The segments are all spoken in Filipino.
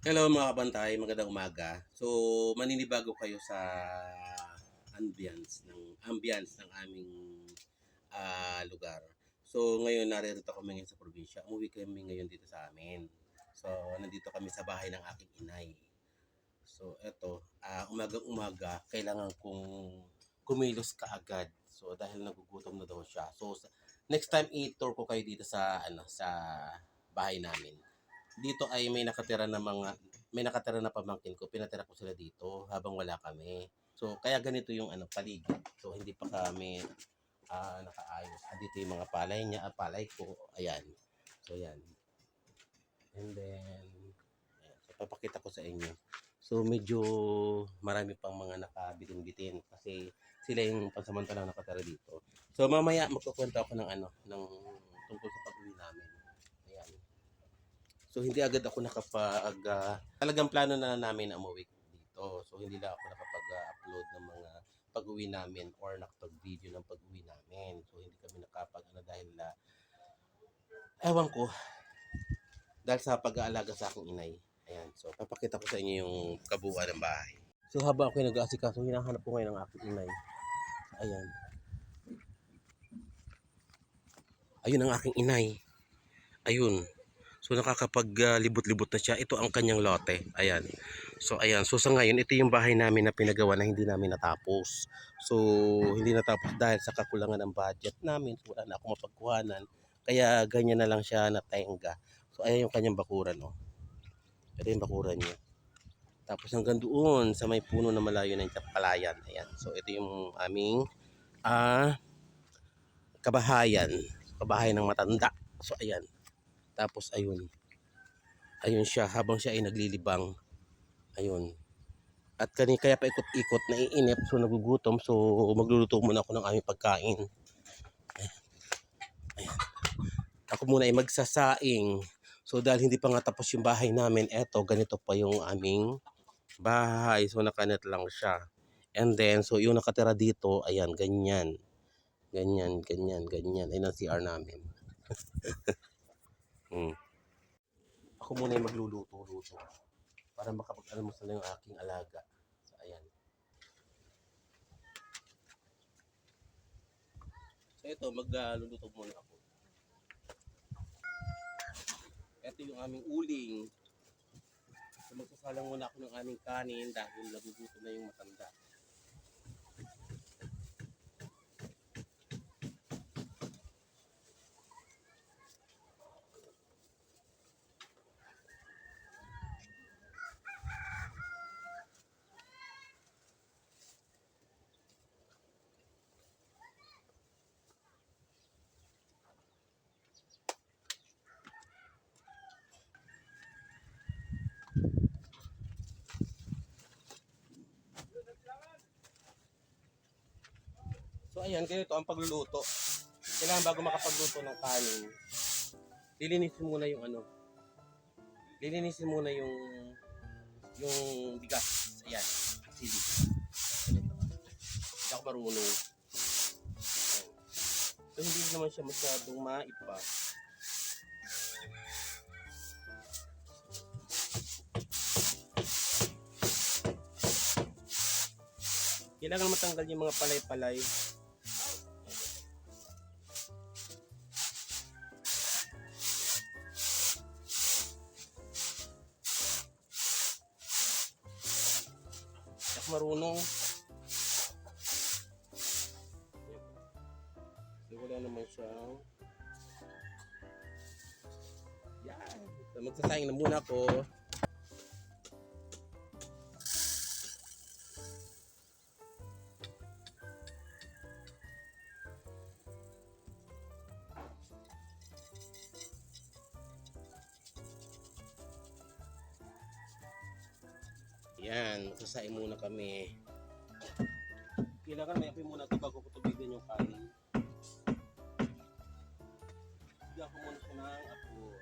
Hello mga kabantay, magandang umaga. So, maninibago kayo sa ambience ng aming lugar. So, ngayon naririto kami ngayon sa probinsya. Umuwi kami ngayon dito sa amin. So, nandito kami sa bahay ng aking inay. So, eto, umagang-umaga, kailangan kong kumilos kaagad. So, dahil nagugutom na daw siya. So, next time i-tour ko kayo dito sa bahay namin. Dito ay may nakatira na pamangkin ko, pinatira ko sila dito habang wala kami. So kaya ganito yung paligid. So hindi pa kami nakaayos. Dito yung mga palay niya, palay ko, ayan. So yan. And then so, papakita ko sa inyo. So medyo marami pang mga nakabitin-bitin kasi sila yung pansamantalang nakatira dito. So mamaya magkukwento ako ng tungkol sa pag-uwi namin. Ayan. So hindi agad ako talagang plano na namin na umuwi dito. So hindi lang ako nakapag-upload ng mga pag-uwi namin or nakapag-video ng pag-uwi namin. So hindi kami dahil ewan ko, dahil sa pag-aalaga sa aking inay. Ayan, so papakita ko sa inyo yung kabuuan ng bahay. So habang ako nag-aasikaso, hinahanap ko ngayon ang aking inay. Ayan. Ayun ang aking inay. Ayun. So nakakapaglibot-libot na siya. Ito ang kanyang lote. Ayan. So ayan. So sa ngayon, ito yung bahay namin na pinagawa na hindi namin natapos. So hindi natapos dahil sa kakulangan ng budget namin. So wala na akong mapagkuhanan. Kaya ganyan na lang siya na tenga. So ayan yung kanyang bakuran. Oh. Ito yung bakuran niya. Tapos hanggang doon sa may puno na malayo ng palayan. Ayan. So ito yung aming kabahayan. Kabahayan ng matanda. So ayan. Tapos ayun. Ayun siya habang siya ay naglilibang. Ayun. At kaya pa ikot-ikot, naiinip, so nagugutom, so magluluto muna ako ng aming pagkain. Ayan. Ako muna ay magsasaing. So dahil hindi pa nga tapos yung bahay namin, eto, ganito pa yung aming bahay. So nakanet lang siya. And then, so yung nakatira dito, ayan, ganyan. Ganyan, ganyan, ganyan. Ayun ang CR namin. Hmm. Ako muna ay magluluto-luto para makapag-almusal yung aking alaga. So ayan. So ito, magluluto muna ako. Ito yung aming uling. So magsasalang muna ako ng aming kanin dahil nagugutom na yung matanda. So ayan, ganito ang pagluluto. Kailangan bago makapagluto ng kanin, lilinisin muna yung lilinisin muna yung bigas. Ayan, sili. Ganito. Hindi ako marunong. Ayan. So hindi naman siya masyadong maipa. Kailangan matanggal yung mga palay-palay. Hindi ako marunong. So wala naman siyang yan. So magsasayang na muna ako. Yan, magsasaing muna kami. Kailangan may apoy muna ito bago ko tubigan yung kanin. Bigyan ko muna siya ng apoy.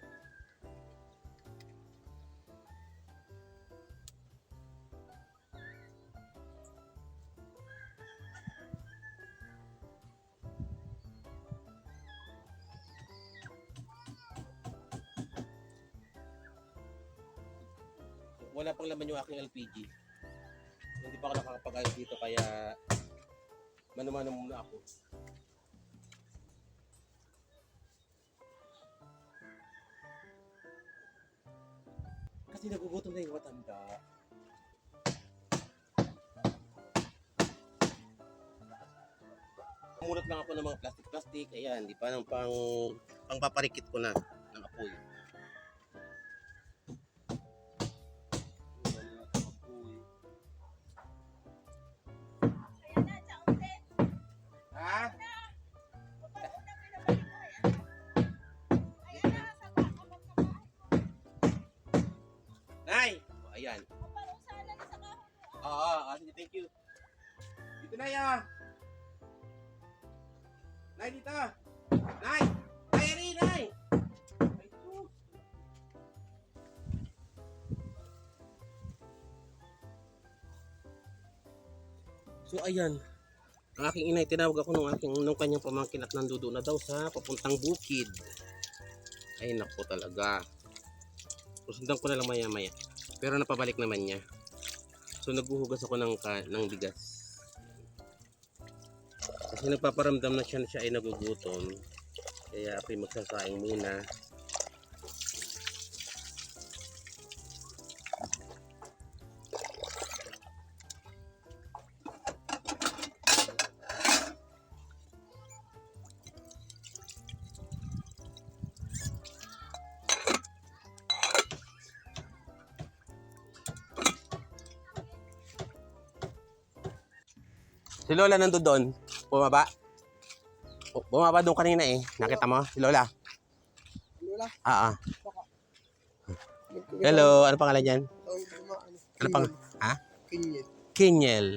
wala pang laman yung aking LPG. Hindi pa ako nakakapag-ayos dito kaya mano-mano muna ako. Kasi nagugutom na yung matanda. Mulat lang ako ng mga plastic-plastic. Ayan, di pa nang pang paparikit ko na ng apoy. Ha? Nay! O, ayan. Oo, sige, thank you. Dito na ya. Nay, dito. Nay! Nay, Ari, Nay! Ay, sus. So, ayan. Ang aking inay, tinawag ako nung kanyang pamangkin at nandoon na daw sa papuntang bukid. Ay, naku talaga. Susundan ko na lang maya-maya. Pero napabalik naman niya. So, naghuhugas ako ng bigas. Kasi nagpaparamdam na siya ay nagugutom. Kaya ako'y magsasaing muna. Si Lola nandun doon. Bumaba. Bumaba doon kanina eh. Nakita mo? Si Lola. Lola? Ah. Hello. Ano pangalan yan? Ano pang? Ha? Kinyel. Kinyel.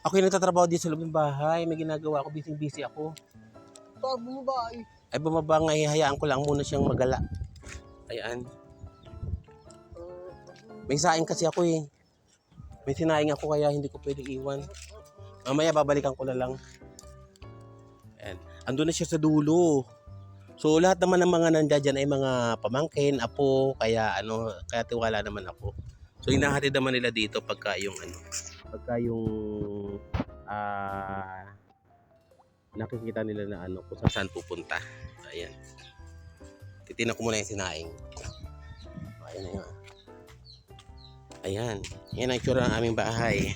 Ako yung nagtatrabaho dito sa loob ng bahay. May ginagawa ako. Busy ako. Saan bumaba eh? Ay bumaba nga. Hayaan ko lang muna siyang magala. Ayan. May saing kasi ako eh. May sinaing ako kaya hindi ko pwedeng iwan. Mamaya babalikan ko na lang. Ayan. Ando na siya sa dulo. So lahat naman ng mga nandiyan ay mga pamangkin, apo, kaya kaya tiwala naman ako. So hinahatid naman nila dito pagka yung nakikita nila na kung saan pupunta. Ayan. Titingnan ko muna yung sinaing. Ayan na yun. Ayan. Yan ang itsura ng aming bahay.